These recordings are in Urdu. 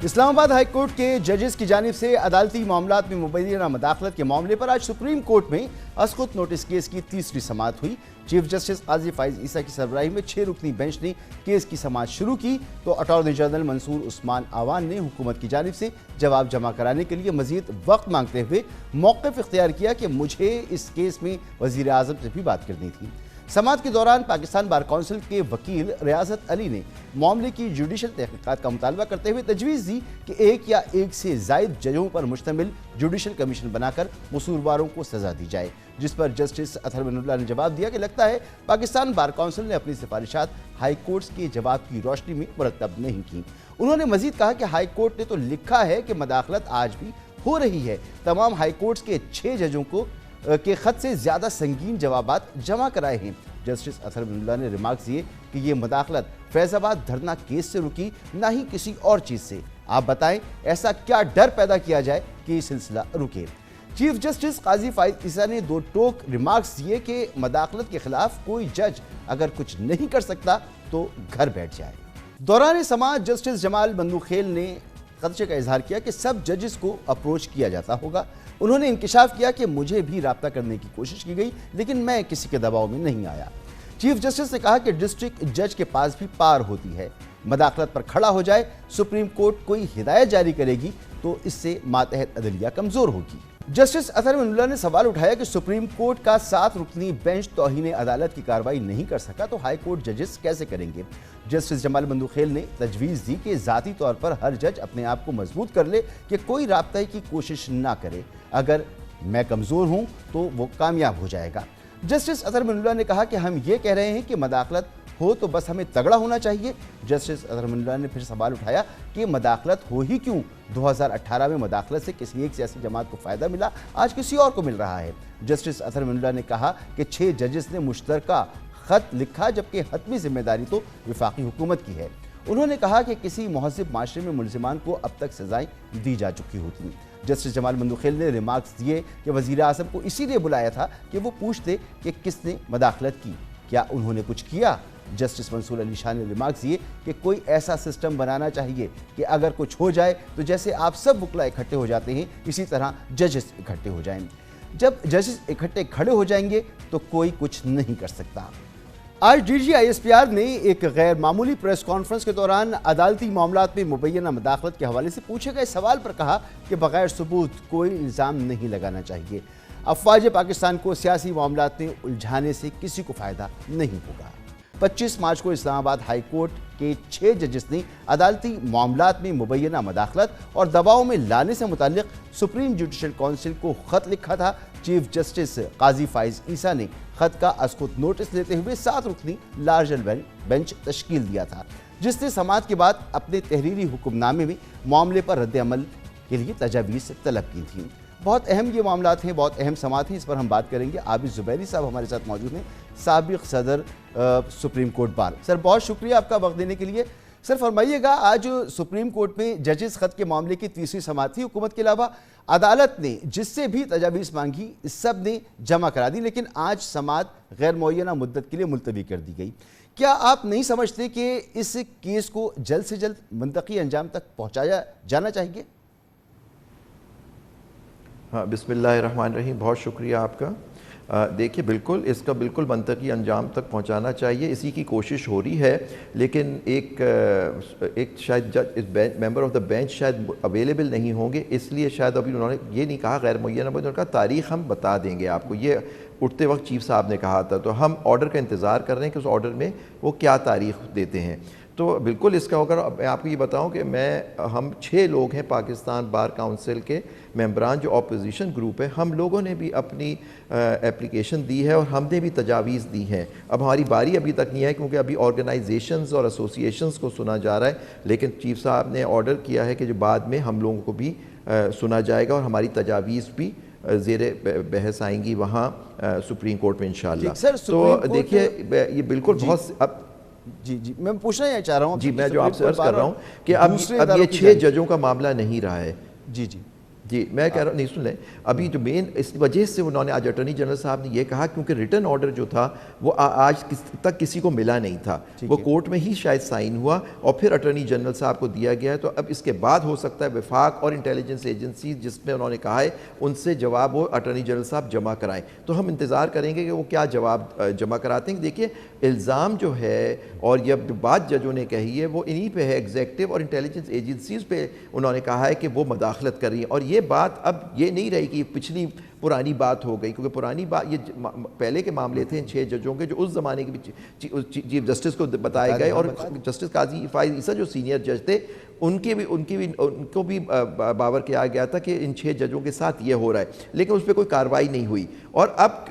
اسلام آباد ہائی کورٹ کے ججز کی جانب سے عدالتی معاملات میں مبینہ مداخلت کے معاملے پر آج سپریم کورٹ میں اسقط نوٹس کیس کی تیسری سماعت ہوئی۔ چیف جسٹس قاضی فائز عیسیٰ کی سربراہی میں 6 رکنی بینچ نے کیس کی سماعت شروع کی تو اٹارنی جنرل منصور عثمان آوان نے حکومت کی جانب سے جواب جمع کرانے کے لیے مزید وقت مانگتے ہوئے موقف اختیار کیا کہ مجھے اس کیس میں وزیر اعظم سے بھی بات کرنی تھی۔ سماعت کے دوران پاکستان بار کونسل کے وکیل ریاضت علی نے معاملے کی جوڈیشل تحقیقات کا مطالبہ کرتے ہوئے تجویز دی کہ ایک یا ایک سے زائد ججوں پر مشتمل جوڈیشل کمیشن بنا کر قصورواروں کو سزا دی جائے، جس پر جسٹس اطہر من اللہ نے جواب دیا کہ لگتا ہے پاکستان بار کونسل نے اپنی سفارشات ہائی کورٹس کے جواب کی روشنی میں مرتب نہیں کی۔ انہوں نے مزید کہا کہ ہائی کورٹ نے تو لکھا ہے کہ مداخلت آج بھی ہو رہی ہے، تمام ہائی کورٹس کے 6 ججوں کو کے خط سے زیادہ سنگین جوابات جمع کرائے ہیں۔ جسٹس اطہر من اللہ نے ریمارکس دیے کہ یہ مداخلت فیض آباد دھرنا کیس سے رکی، نہ ہی کسی اور چیز سے۔ آپ بتائیں ایسا کیا ڈر پیدا کیا جائے کہ یہ سلسلہ رکے؟ چیف جسٹس قاضی فائز عیسیٰ نے 2 ٹوک ریمارکس دیے کہ مداخلت کے خلاف کوئی جج اگر کچھ نہیں کر سکتا تو گھر بیٹھ جائے۔ دوران سماعت جسٹس جمال بندوخیل نے خدشے کا اظہار کیا کہ سب ججز کو اپروچ کیا جاتا ہوگا۔ انہوں نے انکشاف کیا کہ مجھے بھی رابطہ کرنے کی کوشش کی گئی لیکن میں کسی کے دباؤ میں نہیں آیا۔ چیف جسٹس نے کہا کہ ڈسٹرکٹ جج کے پاس بھی پار ہوتی ہے، مداخلت پر کھڑا ہو جائے، سپریم کورٹ کوئی ہدایت جاری کرے گی تو اس سے ماتحت عدلیہ کمزور ہوگی۔ جسٹس اطہر من اللہ نے سوال اٹھایا کہ سپریم کورٹ کا 7 رکنی بینچ توہین عدالت کی کارروائی نہیں کر سکا تو ہائی کورٹ ججز کیسے کریں گے؟ جسٹس جمال بندوخیل نے تجویز دی کہ ذاتی طور پر ہر جج اپنے آپ کو مضبوط کر لے کہ کوئی رابطے کی کوشش نہ کرے، اگر میں کمزور ہوں تو وہ کامیاب ہو جائے گا۔ جسٹس اطہر من اللہ نے کہا کہ ہم یہ کہہ رہے ہیں کہ مداخلت ہو تو بس ہمیں تگڑا ہونا چاہیے۔ جسٹس اطہر من اللہ نے پھر سوال اٹھایا کہ مداخلت ہو ہی کیوں؟ 2018 میں مداخلت سے کسی ایک سیاسی جماعت کو فائدہ ملا، آج کسی اور کو مل رہا ہے۔ جسٹس اطہر من اللہ نے کہا کہ 6 ججز نے مشترکہ خط لکھا جبکہ حتمی ذمہ داری تو وفاقی حکومت کی ہے۔ انہوں نے کہا کہ کسی مہذب معاشرے میں ملزمان کو اب تک سزائیں دی جا چکی ہوتی ہیں۔ جسٹس جمال بندوخیل نے ریمارکس دیے کہ وزیر اعظم کو اسی لیے بلایا تھا کہ وہ پوچھتے کہ کس نے مداخلت کی، کیا انہوں نے کچھ کیا؟ جسٹس منصور علی شاہ نے ریمارکس دیے کہ کوئی ایسا سسٹم بنانا چاہیے کہ اگر کچھ ہو جائے تو جیسے آپ سب وکلاء اکٹھے ہو جاتے ہیں اسی طرح ججز اکٹھے ہو جائیں۔ جب ججز اکٹھے کھڑے ہو جائیں گے تو کوئی کچھ نہیں کر سکتا۔ آج D G I S P R نے ایک غیر معمولی پریس کانفرنس کے دوران عدالتی معاملات میں مبینہ مداخلت کے حوالے سے پوچھے گئے سوال پر کہا کہ بغیر ثبوت کوئی الزام نہیں لگانا چاہیے۔ افواج پاکستان کو سیاسی معاملات میں الجھانے سے کسی کو فائدہ نہیں ہوگا۔ 25 مارچ کو اسلام آباد ہائی کورٹ کے 6 ججز نے عدالتی معاملات میں مبینہ مداخلت اور دباؤ میں لانے سے متعلق سپریم جوڈیشل کونسل کو خط لکھا تھا۔ چیف جسٹس قاضی فائز عیسیٰ نے خط کا اسقط نوٹس لیتے ہوئے 7 رکنی لارجر بینچ تشکیل دیا تھا، جس نے سماعت کے بعد اپنے تحریری حکم نامے میں معاملے پر رد عمل کے لیے تجاویز طلب کی تھیں۔ بہت اہم یہ معاملات ہیں، بہت اہم سماعت ہیں، اس پر ہم بات کریں گے۔ عابد زبیری صاحب ہمارے ساتھ موجود ہیں، سابق صدر سپریم کورٹ بار۔ سر بہت شکریہ آپ کا وقت دینے کے لیے۔ سر فرمائیے گا، آج سپریم کورٹ میں ججز خط کے معاملے کی تیسری سماعت تھی۔ حکومت کے علاوہ عدالت نے جس سے بھی تجاویز مانگی سب نے جمع کرا دی، لیکن آج سماعت غیر معینہ مدت کے لیے ملتوی کر دی گئی۔ کیا آپ نہیں سمجھتے کہ اس کیس کو جلد سے جلد منطقی انجام تک پہنچایا جانا چاہیے؟ ہاں، بسم اللہ الرحمن الرحیم، بہت شکریہ آپ کا۔ دیکھیے بالکل اس کا بالکل منطقی انجام تک پہنچانا چاہیے، اسی کی کوشش ہو رہی ہے، لیکن ایک شاید جج ممبر آف دا بینچ شاید اویلیبل نہیں ہوں گے، اس لیے شاید ابھی انہوں نے یہ نہیں کہا غیر معینہ، انہوں نے کہا تاریخ ہم بتا دیں گے آپ کو۔ یہ اٹھتے وقت چیف صاحب نے کہا تھا، تو ہم آرڈر کا انتظار کر رہے ہیں کہ اس آرڈر میں وہ کیا تاریخ دیتے ہیں۔ تو بالکل اس کا ہوگا۔ میں آپ کو یہ بتاؤں کہ ہم 6 لوگ ہیں پاکستان بار کونسل کے ممبران جو اپوزیشن گروپ ہے، ہم لوگوں نے بھی اپنی اپلیکیشن دی ہے اور ہم نے بھی تجاویز دی ہیں۔ اب ہماری باری ابھی تک نہیں ہے کیونکہ ابھی آرگنائزیشنز اور ایسوسیشنز کو سنا جا رہا ہے، لیکن چیف صاحب نے آرڈر کیا ہے کہ جو بعد میں ہم لوگوں کو بھی سنا جائے گا اور ہماری تجاویز بھی زیر بحث آئیں گی وہاں سپریم کورٹ میں انشاءاللہ۔ تو دیکھیے یہ بالکل بہت جی میں پوچھنا یہ چاہ رہا ہوں، جی میں جو آپ سے عرض کر رہا ہوں کہ اب یہ 6 ججوں کا معاملہ نہیں رہا ہے۔ جی جی میں کہہ رہا ہوں، نہیں سن لیں ابھی جو مین اس وجہ سے انہوں نے آج اٹارنی جنرل صاحب نے یہ کہا کیونکہ ریٹن آرڈر جو تھا وہ آج تک کسی کو ملا نہیں تھا، وہ کورٹ میں ہی شاید سائن ہوا اور پھر اٹارنی جنرل صاحب کو دیا گیا ہے، تو اب اس کے بعد ہو سکتا ہے وفاق اور انٹیلیجنس ایجنسی جس میں انہوں نے کہا ہے ان سے جواب وہ اٹارنی جنرل صاحب جمع کرائیں، تو ہم انتظار کریں گے کہ وہ کیا جواب جمع کراتے ہیں۔ دیکھیے الزام جو ہے اور یہ جو بات ججوں نے کہی ہے وہ انہی پہ ہے، ایگزیکٹو اور انٹیلیجنس ایجنسیز پہ انہوں نے کہا ہے کہ وہ مداخلت کر رہی ہیں، اور یہ بات اب یہ نہیں رہی کہ پچھلی پرانی بات ہو گئی، کیونکہ پرانی بات یہ پہلے کے معاملے تھے ان 6 ججوں کے جو اس زمانے کے چیف جسٹس کو بتائے گئے، اور جسٹس قاضی فائز عیسیٰ جو سینئر جج تھے ان کو بھی باور کیا گیا تھا کہ ان 6 ججوں کے ساتھ یہ ہو رہا ہے، لیکن اس پہ کوئی کارروائی نہیں ہوئی، اور اب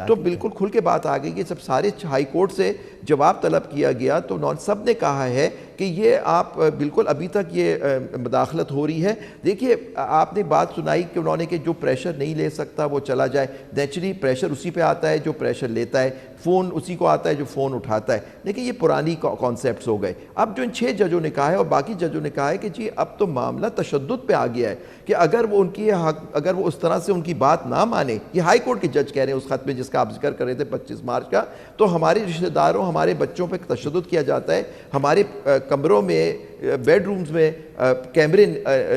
تو بالکل کھل کے بات آ گئی کہ سب سارے ہائی کورٹ سے جواب طلب کیا گیا تو سب نے کہا ہے کہ یہ آپ بالکل ابھی تک یہ مداخلت ہو رہی ہے۔ دیکھیے آپ نے بات سنائی کہ انہوں نے کہ جو پریشر نہیں لے سکتا وہ چلا جائے، نیچرلی پریشر اسی پہ آتا ہے جو پریشر لیتا ہے، فون اسی کو آتا ہے جو فون اٹھاتا ہے، لیکن یہ پرانی کانسیپٹس ہو گئے۔ اب جو ان 6 ججوں نے کہا ہے اور باقی ججوں نے کہا ہے کہ جی اب تو معاملہ تشدد پہ آ گیا ہے کہ اگر وہ اس طرح سے ان کی بات نہ مانے، یہ ہائی کورٹ کے جج کہہ رہے ہیں اس خط میں جس کا آپ ذکر کر رہے تھے 25 مارچ کا، تو ہمارے رشتہ داروں ہمارے بچوں پہ تشدد کیا جاتا ہے، ہمارے کمروں میں بیڈ رومز میں کیمرے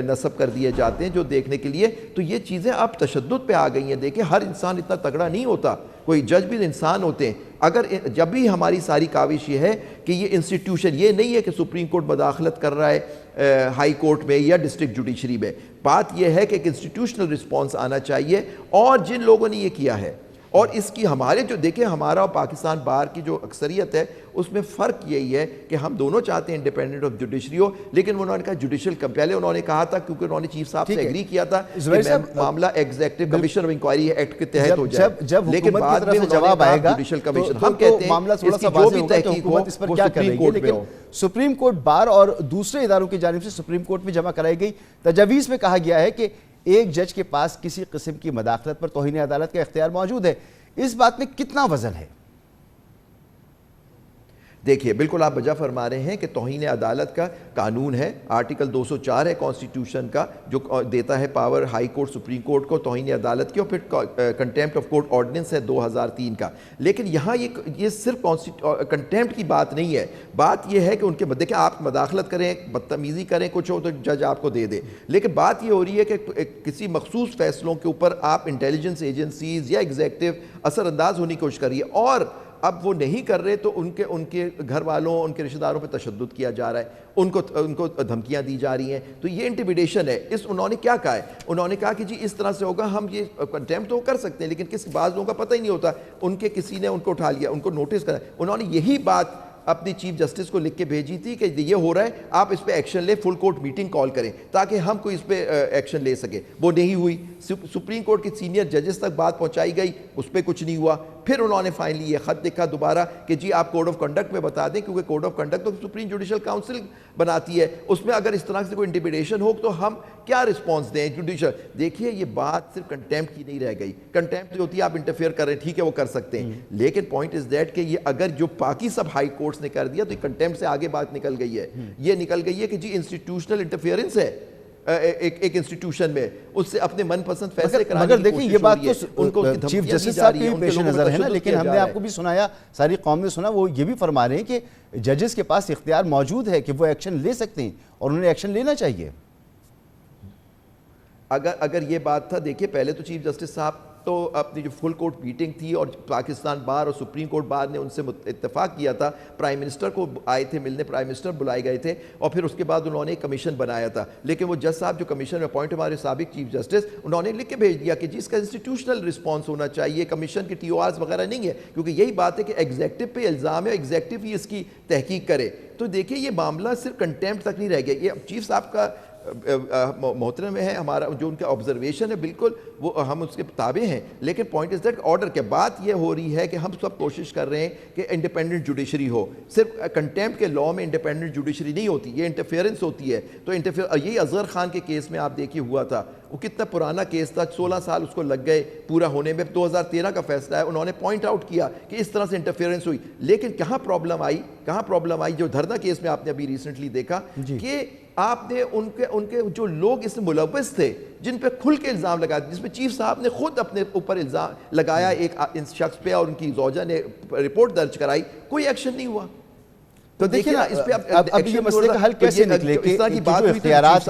نصب کر دیے جاتے ہیں جو دیکھنے کے لیے، تو یہ چیزیں اب تشدد پہ آ گئی ہیں۔ دیکھیں ہر انسان اتنا تگڑا نہیں ہوتا، کوئی جج بھی انسان ہوتے ہیں، اگر جب بھی ہماری ساری کاوش یہ ہے کہ یہ انسٹیٹیوشن یہ نہیں ہے کہ سپریم کورٹ مداخلت کر رہا ہے ہائی کورٹ میں یا ڈسٹرکٹ جوڈیشری میں، بات یہ ہے کہ ایک انسٹیٹیوشنل رسپانس آنا چاہیے، اور جن لوگوں نے یہ کیا ہے اور اس کی ہمارے جو دیکھیں ہمارا اور پاکستان بار کی جو اکثریت ہے اس میں فرق یہی ہے کہ ہم دونوں چاہتے ہیں انڈیپینڈنٹ آف جوڈیشری ہو، لیکن انہوں نے کہا جوڈیشل پہلے انہوں نے کہا تھا کیونکہ انہوں نے چیف صاحب سے ایگری کیا تھا کہ معاملہ executive commission of inquiry act کے تحت ہو جائے، لیکن بعد میں جواب آئے گا جوڈیشل کمیشن، ہم کہتے ہیں اس کی جو بھی تحقیق ہو وہ سپریم کورٹ میں ہو۔ سپریم کورٹ بار اور دوسرے اداروں کی جانب سے سپریم کورٹ میں جمع کرائی گئی تجاویز میں کہا گیا ہے کہ ایک جج کے پاس کسی قسم کی مداخلت پر توہین عدالت کا اختیار موجود ہے، اس بات میں کتنا وزن ہے؟ دیکھیے بالکل آپ وجہ فرما رہے ہیں کہ توہین عدالت کا قانون ہے، آرٹیکل 204 ہے کانسٹیٹیوشن کا جو دیتا ہے power high court supreme court کو توہین عدالت کی، اور پھر کنٹیمپٹ آف کورٹ آرڈیننس ہے 2003 کا، لیکن یہاں یہ صرف کنٹیمپٹ کی بات نہیں ہے، بات یہ ہے کہ ان کے دیکھیں آپ مداخلت کریں بدتمیزی کریں کچھ ہو تو جج آپ کو دے دے، لیکن بات یہ ہو رہی ہے کہ کسی مخصوص فیصلوں کے اوپر آپ انٹیلیجنس ایجنسیز یا ایگزیکٹو اثر انداز ہونے کی کوشش کریے، اور اب وہ نہیں کر رہے تو ان کے گھر والوں ان کے رشتہ داروں پہ تشدد کیا جا رہا ہے، ان کو دھمکیاں دی جا رہی ہیں، تو یہ انٹیمیڈیشن ہے۔ انہوں نے کیا کہا ہے؟ انہوں نے کہا کہ جی اس طرح سے ہوگا، ہم یہ کنٹیمپٹ تو کر سکتے ہیں لیکن بعض لوگوں کا پتہ ہی نہیں ہوتا، ان کے کسی نے ان کو اٹھا لیا، ان کو نوٹس کرا، انہوں نے یہی بات اپنی چیف جسٹس کو لکھ کے بھیجی تھی کہ یہ ہو رہا ہے، آپ اس پہ ایکشن لیں، فل کورٹ میٹنگ کال کریں تاکہ ہم کوئی اس پہ ایکشن لے سکے، وہ نہیں ہوئی۔ سپریم کورٹ کی سینئر ججز تک بات پہنچائی گئی، اس پہ کچھ نہیں ہوا، پھر انہوں نے فائنلی یہ خط لکھا دوبارہ کہ جی آپ کوڈ آف کنڈکٹ میں بتا دیں، کیونکہ کوڈ آف کنڈکٹ تو سپریم جوڈیشل کاؤنسل بناتی ہے، اس میں اگر اس طرح سے کوئی انٹیمیڈیشن ہو تو ہم کیا رسپانس دیں جوڈیشل۔ دیکھیے یہ بات صرف کنٹیمپٹ کی نہیں رہ گئی، کنٹیمپٹ جو ہوتی ہے آپ انٹرفیئر کر رہے ہیں ٹھیک ہے وہ کر سکتے ہیں، لیکن پوائنٹ از دیٹ کہ یہ اگر جو باقی سب ہائی کورٹس نے کر دیا تو کنٹیمپٹ سے آگے بات نکل گئی ہے، یہ نکل گئی ہے کہ جی انسٹیٹیوشنل انٹرفیئرنس ہے ایک انسٹیٹیوشن میں، اس سے اپنے من پسند فیصلے کرانے کی کوشش ہو رہی ہے، ان کو چیف جسٹس صاحب کے پیش نظر ہے نا، لیکن ہم نے آپ کو بھی سنایا، ساری قوم نے سنا، وہ یہ بھی فرما رہے ہیں کہ ججز کے پاس اختیار موجود ہے کہ وہ ایکشن لے سکتے ہیں اور انہیں ایکشن لینا چاہیے۔ اگر یہ بات تھا، دیکھیے پہلے تو چیف جسٹس صاحب تو اپنی جو فل کورٹ میٹنگ تھی اور پاکستان بار اور سپریم کورٹ بار نے ان سے اتفاق کیا تھا، پرائم منسٹر کو آئے تھے ملنے، پرائم منسٹر بلائے گئے تھے، اور پھر اس کے بعد انہوں نے ایک کمیشن بنایا تھا، لیکن وہ جج صاحب جو کمیشن میں اپوائنٹ ہمارے سابق چیف جسٹس، انہوں نے لکھ کے بھیج دیا کہ جی اس کا انسٹیٹیوشنل رسپانس ہونا چاہیے، کمیشن کے ٹی او آرز وغیرہ نہیں ہے، کیونکہ یہی بات ہے کہ ایگزیکٹو پہ الزام ہے، ایگزیکٹو ہی اس کی تحقیق کرے۔ تو دیکھیے یہ معاملہ صرف کنٹیمپٹ تک نہیں رہ گیا، یہ چیف صاحب کا محترم ہے، ہمارا جو ان کا آبزرویشن ہے بالکل وہ ہم اس کے تابع ہیں، لیکن پوائنٹ از دیٹ آرڈر کے بعد یہ ہو رہی ہے کہ ہم سب کوشش کر رہے ہیں کہ انڈیپینڈنٹ جوڈیشری ہو، صرف کنٹیمپٹ کے لاء میں انڈیپینڈنٹ جوڈیشری نہیں ہوتی، یہ انٹرفیئرنس ہوتی ہے، تو یہی اظہر خان کے کیس میں آپ دیکھیے ہوا تھا، وہ کتنا پرانا کیس تھا، 16 سال اس کو لگ گئے پورا ہونے میں، 2013 کا فیصلہ ہے، انہوں نے پوائنٹ آؤٹ کیا کہ اس طرح سے انٹرفیئرنس ہوئی، لیکن کہاں پرابلم آئی جو دھرنا کیس میں آپ نے ابھی ریسنٹلی دیکھا کہ آپ نے ان کے جو لوگ اس میں ملوث تھے، جن پہ کھل کے الزام لگایا، جس میں چیف صاحب نے خود اپنے اوپر الزام لگایا ایک شخص پہ اور ان کی زوجہ نے رپورٹ درج کرائی، کوئی ایکشن نہیں ہوا. تو دیکھیں نا اب یہ مسئلے کا حل کیسے نکلے کہ اس طرح کی بات جو اختیارات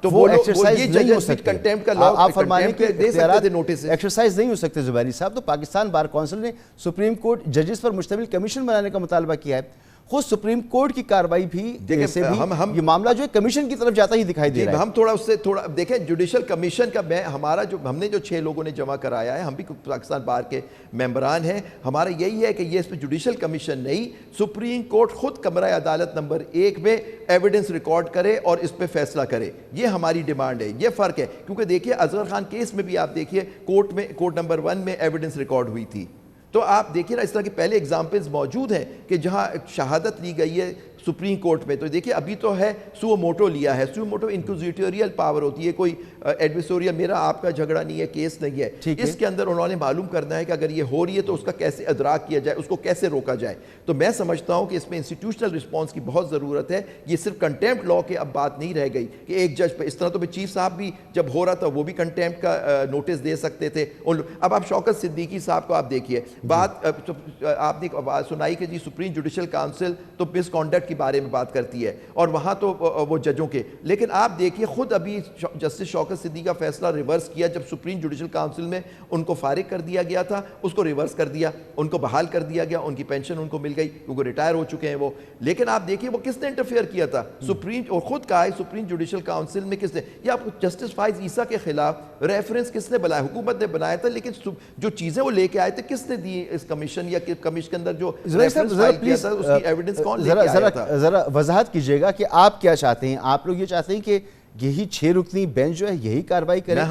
تو وہ ایکسرسائز نہیں ہو سکتے. کنٹیمپٹ کا لا آپ فرمانے کے اختیارات نوٹس ایکسرسائز نہیں ہو سکتے زبیری صاحب. تو پاکستان بار کونسل نے سپریم کورٹ ججز پر مشتمل کمیشن بنانے کا مطالبہ کیا ہے. خود سپریم کورٹ کی کارروائی بھی یہ معاملہ جو ہے کمیشن کی طرف جاتا ہی دکھائی دے رہا ہے. ہم تھوڑا اس سے تھوڑا دیکھیں جوڈیشل کمیشن کا ہمارا جو ہم نے جو 6 لوگوں نے جمع کرایا ہے، ہم بھی پاکستان بار کے ممبران ہیں، ہمارا یہی ہے کہ یہ اس پہ جوڈیشل کمیشن نہیں، سپریم کورٹ خود کمرہ عدالت نمبر 1 میں ایویڈنس ریکارڈ کرے اور اس پہ فیصلہ کرے. یہ ہماری ڈیمانڈ ہے. یہ فرق ہے کیونکہ دیکھیے اصغر خان کیس میں بھی آپ دیکھیے کورٹ نمبر 1 میں ایویڈنس ریکارڈ ہوئی تھی. تو آپ دیکھیں نا اس طرح کی پہلے ایگزامپلز موجود ہیں کہ جہاں شہادت لی گئی ہے سپریم کورٹ میں. تو دیکھیے ابھی تو ہے سو موٹو لیا ہے. سو موٹو انکوزیٹوریل پاور ہوتی ہے، کوئی ایڈویسوریل میرا آپ کا جھگڑا نہیں ہے، کیس نہیں ہے. اس کے اندر انہوں نے معلوم کرنا ہے کہ اگر یہ ہو رہی ہے تو اس کا کیسے ادراک کیا جائے، اس کو کیسے روکا جائے. تو میں سمجھتا ہوں کہ اس میں انسٹیٹیوشنل رسپانس کی بہت ضرورت ہے. یہ صرف کنٹیمپٹ لا کے اب بات نہیں رہ گئی کہ ایک جج پہ اس طرح. تو چیف صاحب بھی جب ہو رہا تھا وہ بھی کنٹیمپٹ کا نوٹس دے سکتے تھے. اب آپ شوکت صدیقی صاحب کو آپ دیکھیے، بات آپ نے سنائی کہ جی سپریم جوڈیشل کاؤنسل تو مس کانڈکٹ کے بارے میں بات کرتی ہے اور وہاں تو وہ ججوں کے، لیکن آپ دیکھیے خود ابھی جسٹس شوکت صدیقی کا فیصلہ ریورس کیا جب سپریم جوڈیشل کاؤنسل میں ان کو فارغ کر دیا گیا تھا، اس کو ریورس کر دیا، ان کو بحال کر دیا گیا، ان کی پینشن ان کو مل گئی کیونکہ ریٹائر ہو چکے ہیں وہ. لیکن آپ دیکھیے وہ کس نے انٹرفیئر کیا تھا سپریم، اور خود کہا ہے سپریم جوڈیشل کاؤنسل میں کس نے، یا آپ جسٹس فائز عیسیٰ کے خلاف ریفرنس کس نے بنایا؟ حکومت نے بنایا تھا، لیکن جو چیزیں وہ لے کے آئے تھے کس نے دی اس کمیشن یا کمیشن کے اندر جو ریفرنس فائل کیا تھا اس کی ایویڈنس کون لے کے آیا تھا؟ ذرا وضاحت کیجئے گا کہ آپ کیا چاہتے ہیں. آپ لوگ یہ چاہتے ہیں کہ یہی 6 رکنی بینچ جو ہے یہی کارروائی کرے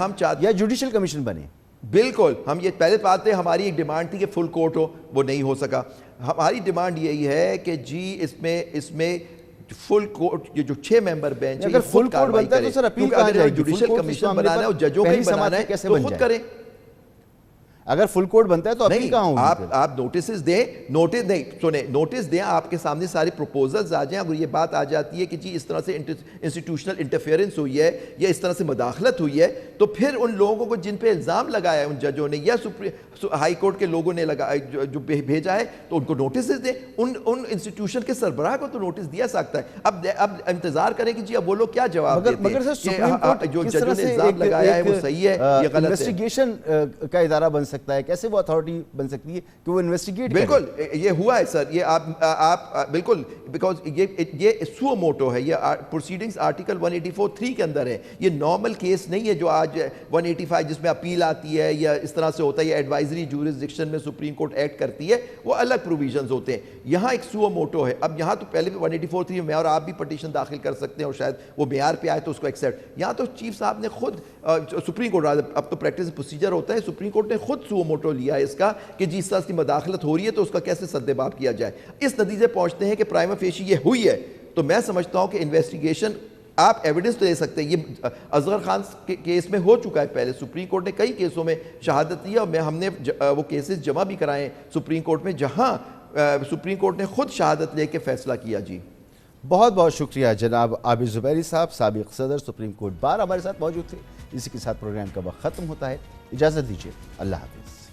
یا جوڈیشل کمیشن بنے؟ بالکل، ہم یہ پہلے بات ہے، ہماری ایک ڈیمانڈ تھی کہ فل کورٹ ہو، وہ نہیں ہو سکا. ہماری ڈیمانڈ یہی ہے کہ جی اس میں فل کورٹ، یہ جو 6 ممبر بینچ اگر فل کورٹ بنتا ہے تو سر اپیل کہاں جائے گی؟ جوڈیشل کمیشن بنانا ہے اور ججوں کا ہی بنانا ہے تو خود کریں. اگر فل کورٹ بنتا ہے تو اپیل کہاں ہوگی؟ آپ نوٹسز دیں، نوٹس نہیں سنیں، نوٹس دیں، آپ کے سامنے سارے پروپوزلز آ جائیں. اگر یہ بات آ جاتی ہے کہ جی اس طرح سے انسٹیٹیوشنل انٹرفیئرنس ہوئی ہے یا اس طرح سے مداخلت ہوئی ہے، تو پھر ان لوگوں کو جن پہ الزام لگایا ہے ان ججوں نے یا ہائی کورٹ کے لوگوں نے جو بھیجا ہے تو ان کو نوٹسز دیں. ان انسٹیٹیوشن کے سربراہ کو تو نوٹس دیا سکتا ہے. اب انتظار کریں کہ جی اب وہ لوگ کیا جواب دیتے ہیں. جو ججوں نے الزام لگایا ہے وہ صحیح ہے یا غلط ہے. انویسٹیگیشن کا ادارہ بن سکتا ہے، کیسے وہ اتھارٹی بن سکتی ہے کہ وہ انویسٹیگیٹ کرے؟ بالکل یہ ہوا ہے سر، یہ آپ بالکل، بیکاز یہ سو موٹو ہے، یہ پروسیڈنگز آرٹیکل 184(3) کے اندر ہے. یہ نارمل کیس نہیں ہے جو آج 185 جس میں اپیل آتی ہے یا اس طرح سے ہوتا ہے، یا ایڈوائزری جورسڈکشن میں سپریم کورٹ ایکٹ کرتی ہے، وہ الگ پروویژنز ہوتے ہیں. یہاں ایک سو موٹو ہے. اب یہاں تو پہلے بھی 184(3) میں اور آپ بھی پٹیشن داخل کر سکتے ہیں اور شاید وہ معیار پہ آئے تو اس کو ایکسیپٹ. یہاں تو چیف صاحب نے خود سپریم کورٹ، اب تو پریکٹس پروسیجر ہوتا ہے، سپریم کورٹ نے خود سو موٹو لیا ہے اس کا کہ جس طرح کی مداخلت ہو رہی ہے تو اس کا کیسے سدباب کیا جائے. اس نتیجے پہنچتے ہیں کہ پرائما فیشی یہ ہوئی ہے. تو میں سمجھتا ہوں کہ انویسٹیگیشن آپ ایویڈنس تو دے سکتے ہیں. یہ اصغر خان کے کیس میں ہو چکا ہے پہلے، سپریم کورٹ نے کئی کیسوں میں شہادت دی اور ہم نے وہ کیسز جمع بھی کرائے سپریم کورٹ میں جہاں سپریم کورٹ نے خود شہادت لے کے فیصلہ کیا. جی بہت بہت شکریہ جناب عابد زبیری صاحب، سابق صدر سپریم کورٹ بار ہمارے ساتھ موجود تھے. اسی کے ساتھ پروگرام کا وقت ختم ہوتا ہے. اجازت دیجیے، اللہ حافظ.